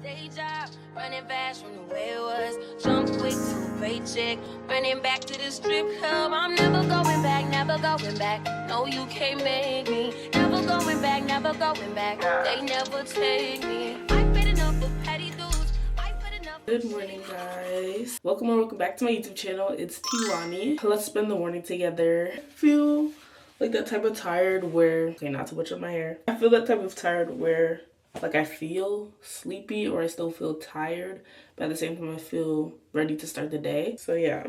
Day job, running fast from the way it was. Jump quick to a paycheck, running back to the strip club. I'm never going back, never going back. No, you can't make me. Never going back, never going back. They never take me. I've been enough for petty dudes. I've been enough. Good morning, guys. Welcome or welcome back to my YouTube channel. It's Tiwani. Let's spend the morning together. I feel like that type of tired where, okay, not too much of my hair. I feel that type of tired where like I feel sleepy or I still feel tired, but at the same time I feel ready to start the day. So yeah,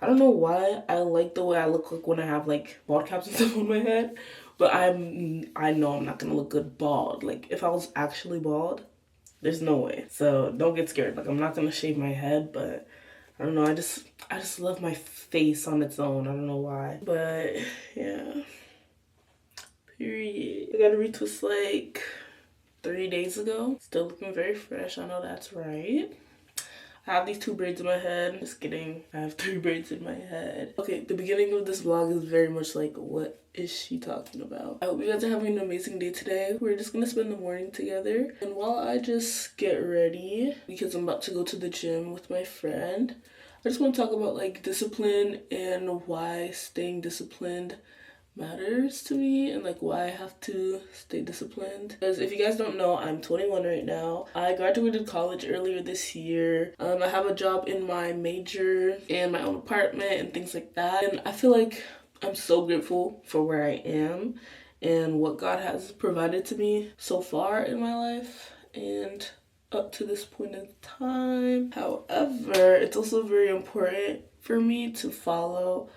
I don't know why I like the way I look like when I have like bald caps and stuff on my head, but I know I'm not gonna look good bald. Like if I was actually bald, there's no way. So don't get scared. Like I'm not gonna shave my head, but I don't know. I just love my face on its own. I don't know why, but yeah. Period. I got a retwist like 3 days ago. Still looking very fresh. I know that's right. I have these 2 braids in my head. Just kidding. I have 3 braids in my head. Okay, the beginning of this vlog is very much like, what is she talking about? I hope you guys are having an amazing day today. We're just gonna spend the morning together. And while I just get ready, because I'm about to go to the gym with my friend, I just want to talk about like discipline and why staying disciplined matters to me and like why I have to stay disciplined. Because if you guys don't know, I'm 21 right now. I graduated college earlier this year. I have a job in my major and my own apartment and things like that, and I feel like I'm so grateful for where I am and what God has provided to me so far in my life and up to this point in time. However, it's also very important for me to follow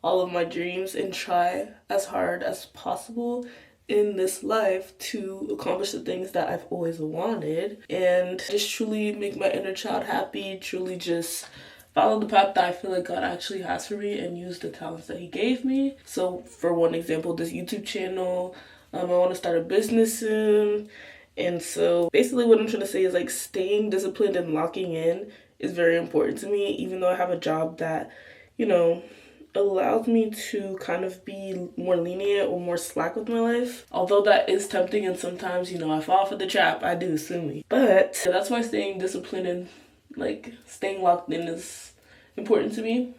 all of my dreams and try as hard as possible in this life to accomplish the things that I've always wanted and just truly make my inner child happy, truly just follow the path that I feel like God actually has for me and use the talents that He gave me. So for one example, this YouTube channel, I want to start a business soon. And so basically what I'm trying to say is like staying disciplined and locking in is very important to me, even though I have a job that, you know, allows me to kind of be more lenient or more slack with my life. Although that is tempting and sometimes, you know, I fall for the trap. I do, sue me. But that's why staying disciplined and like staying locked in is important to me.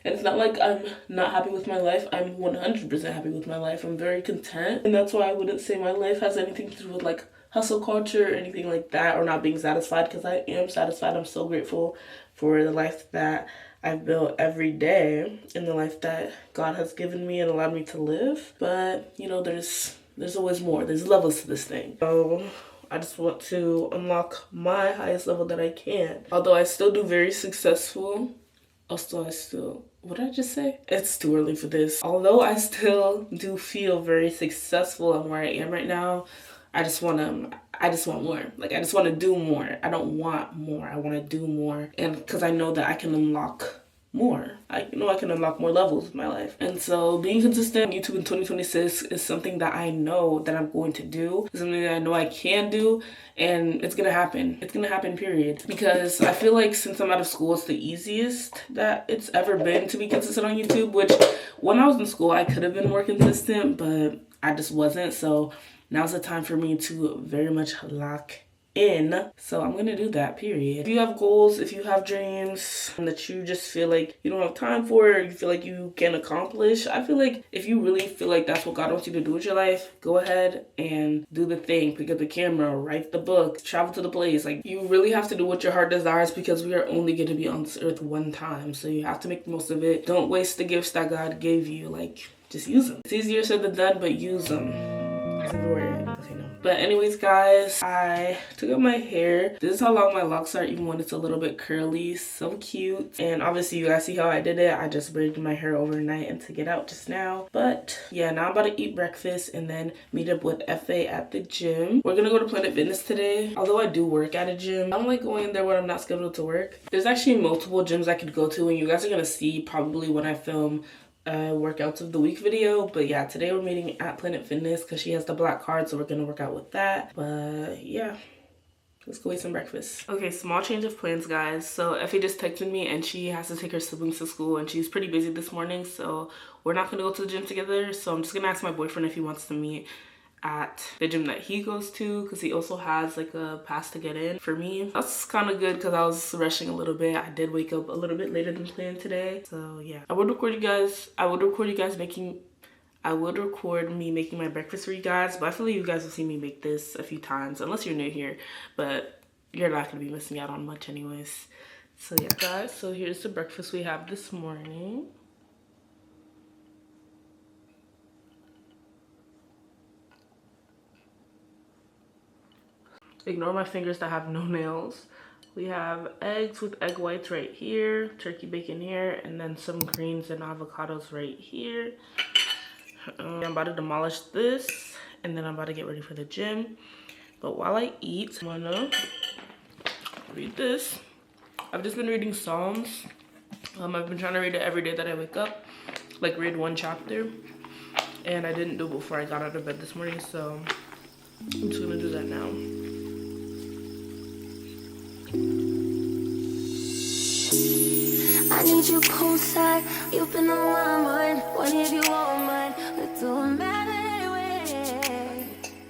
And it's not like I'm not happy with my life. I'm 100% happy with my life. I'm very content. And that's why I wouldn't say my life has anything to do with like hustle culture or anything like that, or not being satisfied, because I am satisfied. I'm so grateful for the life that I've built every day and the life that God has given me and allowed me to live. But, you know, there's always more. There's levels to this thing. So I just want to unlock my highest level that I can. Although I still do very successful. What did I just say? It's too early for this. Although I still do feel very successful on where I am right now, I just want more. Like, I just want to do more. I don't want more. I want to do more. And because I know that I can unlock more. I know I can unlock more levels of my life. And so being consistent on YouTube in 2026 is something that I know that I'm going to do. It's something that I know I can do. And it's going to happen. It's going to happen, period. Because I feel like since I'm out of school, it's the easiest that it's ever been to be consistent on YouTube. Which when I was in school, I could have been more consistent, but I just wasn't. So now's the time for me to very much lock in. So I'm gonna do that, period. If you have goals, if you have dreams that you just feel like you don't have time for, or you feel like you can accomplish, I feel like if you really feel like that's what God wants you to do with your life, go ahead and do the thing. Pick up the camera, write the book, travel to the place. Like, you really have to do what your heart desires, because we are only going to be on this earth one time. So you have to make the most of it. Don't waste the gifts that God gave you. Like, just use them. It's easier said than done, but use them. But anyways, guys, I took out my hair. This is how long my locks are, even when it's a little bit curly. So cute. And obviously you guys see how I did it. I just braided my hair overnight and took it out just now. But yeah, now I'm about to eat breakfast and then meet up with FA at the gym. We're gonna go to Planet Fitness today. Although I do work at a gym, I don't like going in there when I'm not scheduled to work. There's actually multiple gyms I could go to, and you guys are gonna see probably when I film workouts of the week video. But yeah, today we're meeting at Planet Fitness because she has the black card, so we're gonna work out with that. But yeah, let's go eat some breakfast. Okay, small change of plans, guys. So Effie just texted me and she has to take her siblings to school and she's pretty busy this morning, so we're not gonna go to the gym together. So I'm just gonna ask my boyfriend if he wants to meet at the gym that he goes to, because he also has like a pass to get in. For me, that's kind of good because I was rushing a little bit. I did wake up a little bit later than planned today, so yeah. I would record me making my breakfast for you guys, but I feel like you guys will see me make this a few times unless you're new here, but you're not gonna be missing out on much anyways. So yeah guys, so here's the breakfast we have this morning. Ignore my fingers that have no nails. We have eggs with egg whites right here, turkey bacon here, and then some greens and avocados right here. I'm about to demolish this, and then I'm about to get ready for the gym. But while I eat, I'm gonna read this. I've just been reading Psalms. I've been trying to read it every day that I wake up, like read one chapter, and I didn't do it before I got out of bed this morning, so I'm just gonna do that now. I need you poolside, you've been on my mind. What if you want mine? We're doing better anyway.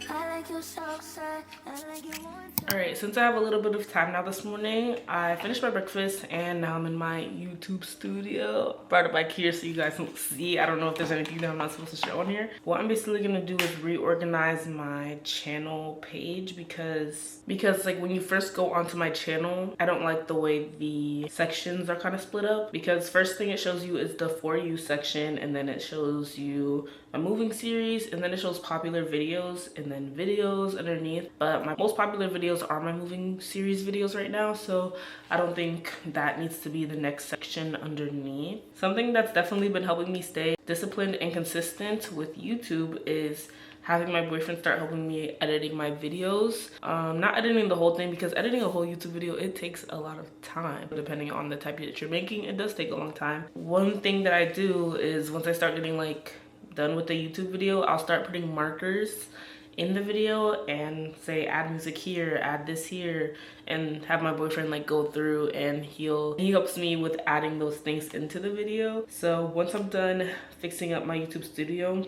I like your south side, I like your more. Alright, since I have a little bit of time now this morning, I finished my breakfast and now I'm in my YouTube studio. Brought it back here so you guys can see. I don't know if there's anything that I'm not supposed to show on here. What I'm basically gonna do is reorganize my channel page because like when you first go onto my channel, I don't like the way the sections are kind of split up, because first thing it shows you is the For You section, and then it shows you a moving series, and then it shows popular videos, and then videos underneath. But my most popular videos are my moving series videos right now, so I don't think that needs to be the next section underneath. Something that's definitely been helping me stay disciplined and consistent with YouTube is having my boyfriend start helping me editing my videos. Not editing the whole thing, because editing a whole YouTube video, it takes a lot of time. Depending on the type that you're making, it does take a long time. One thing that I do is once I start getting like done with the YouTube video, I'll start putting markers in the video and say add music here, add this here, and have my boyfriend like go through and he helps me with adding those things into the video. So once I'm done fixing up my YouTube studio,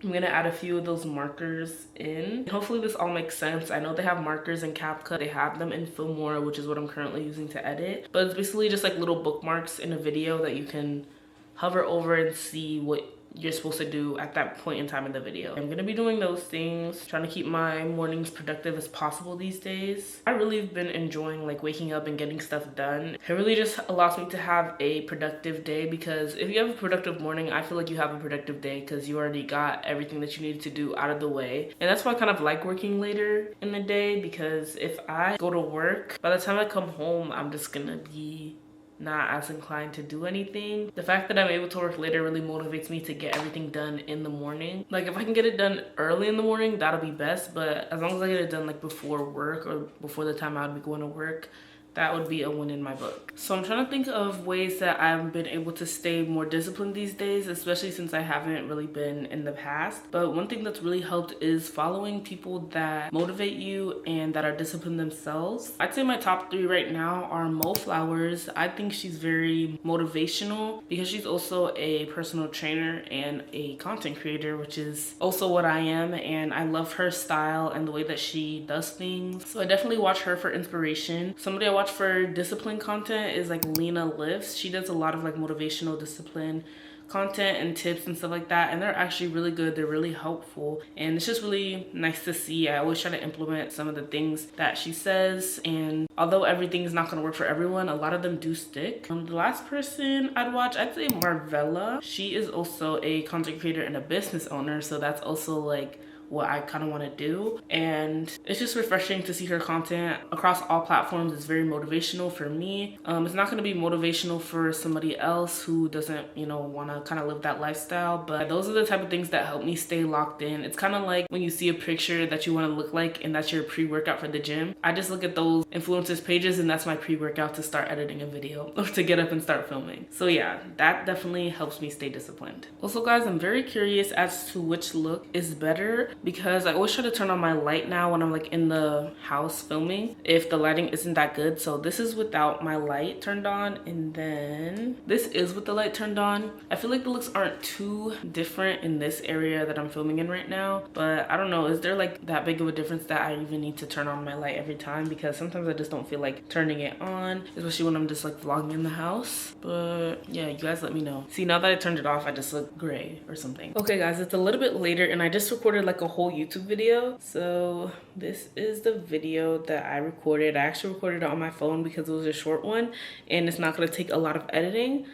I'm gonna add a few of those markers in. Hopefully this all makes sense. I know they have markers in CapCut. They have them in Filmora, which is what I'm currently using to edit. But it's basically just like little bookmarks in a video that you can hover over and see what you're supposed to do at that point in time in the video. I'm gonna be doing those things, trying to keep my mornings productive as possible these days. I really have been enjoying like waking up and getting stuff done. It really just allows me to have a productive day, because if you have a productive morning, I feel like you have a productive day because you already got everything that you needed to do out of the way. And that's why I kind of like working later in the day, because if I go to work, by the time I come home, I'm just gonna be not as inclined to do anything. The fact that I'm able to work later really motivates me to get everything done in the morning. Like if I can get it done early in the morning, that'll be best, but as long as I get it done like before work or before the time I'd be going to work, that would be a win in my book. So I'm trying to think of ways that I've been able to stay more disciplined these days, especially since I haven't really been in the past. But one thing that's really helped is following people that motivate you and that are disciplined themselves. I'd say my top 3 right now are Mo Flowers. I think she's very motivational because she's also a personal trainer and a content creator, which is also what I am, and I love her style and the way that she does things. So I definitely watch her for inspiration. Somebody I watch for discipline content is like Lena Lifts. She does a lot of like motivational discipline content and tips and stuff like that, and they're actually really good. They're really helpful, and it's just really nice to see. I always try to implement some of the things that she says, and although everything's not going to work for everyone, a lot of them do stick. The last person I'd watch, I'd say Marvella. She is also a content creator and a business owner, so that's also like what I kind of want to do, and it's just refreshing to see her content across all platforms. It's very motivational for me. It's not going to be motivational for somebody else who doesn't, you know, want to kind of live that lifestyle, but those are the type of things that help me stay locked in. It's kind of like when you see a picture that you want to look like and that's your pre-workout for the gym. I just look at those influencers pages and that's my pre-workout to start editing a video or to get up and start filming. So yeah, that definitely helps me stay disciplined. Also guys, I'm very curious as to which look is better, because I always try to turn on my light now when I'm like in the house filming if the lighting isn't that good. So this is without my light turned on, and then this is with the light turned on. I feel like the looks aren't too different in this area that I'm filming in right now, but I don't know, is there like that big of a difference that I even need to turn on my light every time? Because sometimes I just don't feel like turning it on, especially when I'm just like vlogging in the house. But yeah, you guys let me know. See, now that I turned it off, I just look gray or something. Okay guys, it's a little bit later and I just recorded like a whole YouTube video. So this is the video that I recorded. I actually recorded it on my phone because it was a short one and it's not going to take a lot of editing,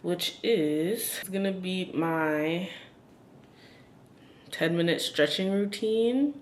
which is gonna be my 10-minute stretching routine.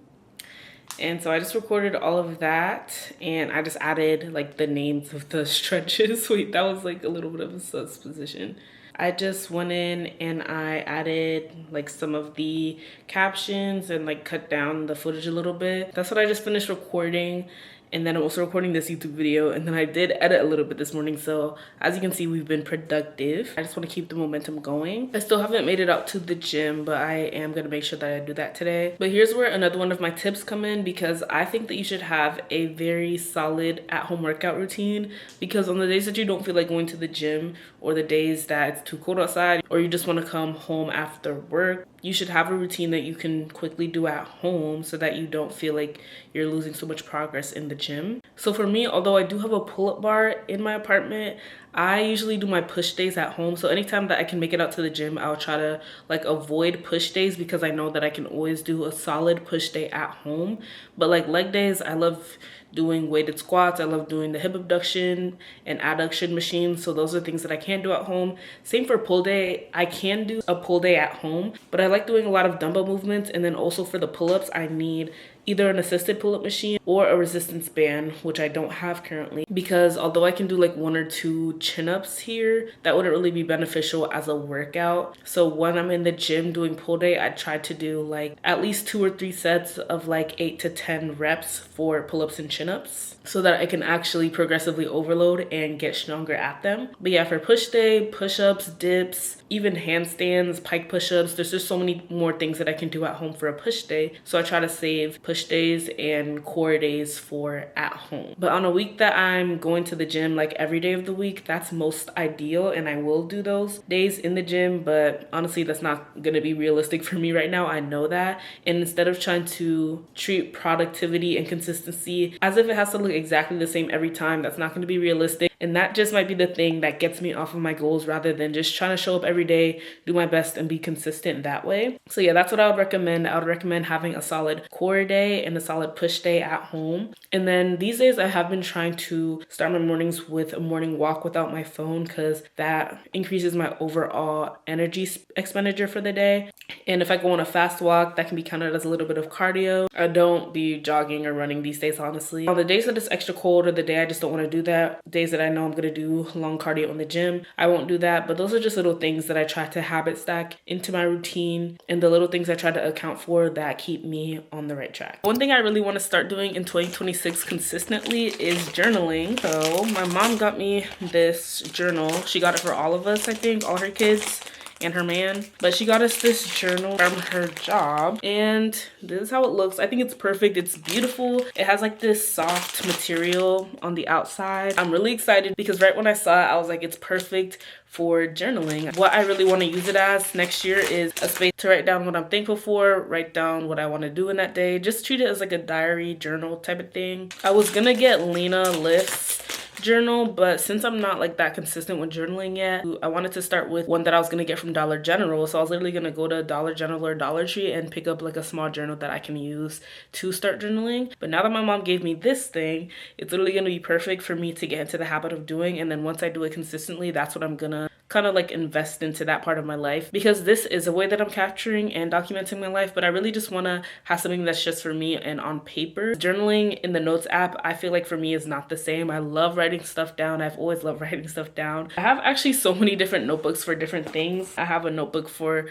And so I just recorded all of that and I just added like the names of the stretches. Wait, that was like a little bit of a supposition. I just went in and I added like some of the captions and like cut down the footage a little bit. That's what I just finished recording. And then I'm also recording this YouTube video, and then I did edit a little bit this morning. So as you can see, we've been productive. I just want to keep the momentum going. I still haven't made it out to the gym, but I am going to make sure that I do that today. But here's where another one of my tips come in, because I think that you should have a very solid at-home workout routine, because on the days that you don't feel like going to the gym, or the days that it's too cold outside, or you just want to come home after work, you should have a routine that you can quickly do at home so that you don't feel like you're losing so much progress in the gym. So for me, although I do have a pull-up bar in my apartment, I usually do my push days at home. So anytime that I can make it out to the gym, I'll try to like avoid push days, because I know that I can always do a solid push day at home. But like leg days, I love doing weighted squats. I love doing the hip abduction and adduction machines. So those are things that I can do at home. Same for pull day. I can do a pull day at home, but I like doing a lot of dumbbell movements. And then also for the pull-ups, I need either an assisted pull-up machine or a resistance band, which I don't have currently, because although I can do like 1 or 2 chin-ups here, that wouldn't really be beneficial as a workout. So when I'm in the gym doing pull day, I try to do like at least 2 or 3 sets of like 8 to 10 reps for pull-ups and chin-ups, so that I can actually progressively overload and get stronger at them. But yeah, for push day, push-ups, dips, even handstands, pike push-ups, there's just so many more things that I can do at home for a push day. So I try to save push days and core days for at home. But on a week that I'm going to the gym like every day of the week, that's most ideal, and I will do those days in the gym. But honestly, that's not gonna be realistic for me right now. I know that. And instead of trying to treat productivity and consistency as if it has to look exactly the same every time, that's not gonna be realistic. And that just might be the thing that gets me off of my goals, rather than just trying to show up every day, do my best, and be consistent that way. So yeah, that's what I would recommend. I would recommend having a solid core day and a solid push day at home. And then these days I have been trying to start my mornings with a morning walk without my phone, because that increases my overall energy expenditure for the day. And if I go on a fast walk, that can be counted as a little bit of cardio. I don't be jogging or running these days, honestly. On the days that it's extra cold, or the day I just don't want to do that, days that I know I'm going to do long cardio in the gym, I won't do that. But those are just little things that I try to habit stack into my routine, and the little things I try to account for that keep me on the right track. One thing I really want to start doing in 2026 consistently is journaling. So my mom got me this journal. She got it for all of us, I think, all her kids and her man, but she got us this journal from her job, and this is how it looks. I think it's perfect. It's beautiful. It has like this soft material on the outside. I'm really excited because right when I saw it, I was like, it's perfect for journaling. What I really want to use it as next year is a space to write down what I'm thankful for, write down what I want to do in that day, just treat it as like a diary journal type of thing. I was gonna get Lena Lift's journal, but since I'm not like that consistent with journaling yet, I wanted to start with one that I was gonna get from Dollar General. So I was literally gonna go to Dollar General or Dollar Tree and pick up like a small journal that I can use to start journaling. But now that my mom gave me this thing, it's literally gonna be perfect for me to get into the habit of doing. And then once I do it consistently, that's what I'm gonna kind of like invest into that part of my life, because this is a way that I'm capturing and documenting my life, but I really just want to have something that's just for me and on paper. Journaling in the notes app, I feel like for me is not the same. I love writing stuff down. I've always loved writing stuff down. I have actually so many different notebooks for different things. I have a notebook for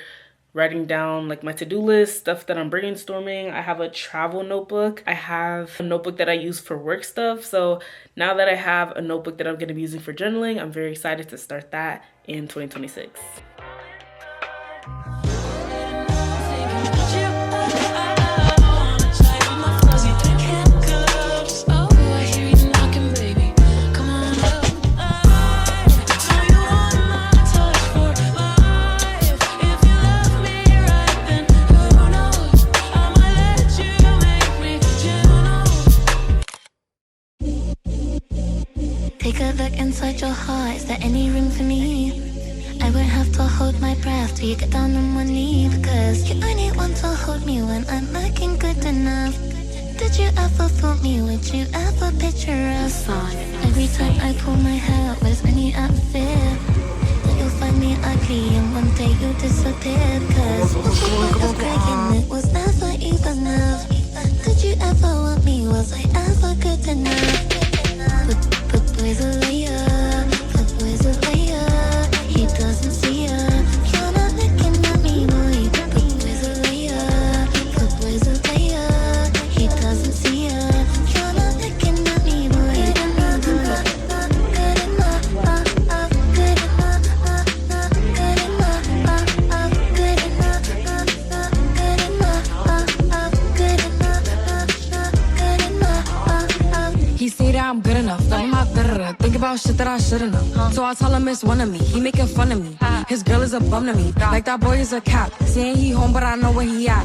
writing down like my to-do list, stuff that I'm brainstorming. I have a travel notebook. I have a notebook that I use for work stuff. So now that I have a notebook that I'm going to be using for journaling, I'm very excited to start that in 2026. Take a look inside your heart, is there any room for me? I won't have to hold my breath till you get down on one knee. Because you only want to hold me when I'm looking good enough. Did you ever fool me? Would you ever picture us? Every time I pull my hair out, was any out of fear that you'll find me ugly and one day you'll disappear? Cause what the point of crying? It was never even enough. Did you ever want me? Was I ever good enough? But boy's a liar, but boy's a liar. He doesn't see her. You're not looking at me, boy. But boy's a liar, but boy's a liar. He doesn't see her. You're not looking at me, boy. Good enough, good enough, good enough, good enough, good enough, good enough, good enough. He say that I'm good enough, but I'm not better. Think about shit that I shouldn't know. So I tell him it's one of me. He making fun of me. His girl is a bum to me. Like that boy is a cap. Saying he home, but I know where he at.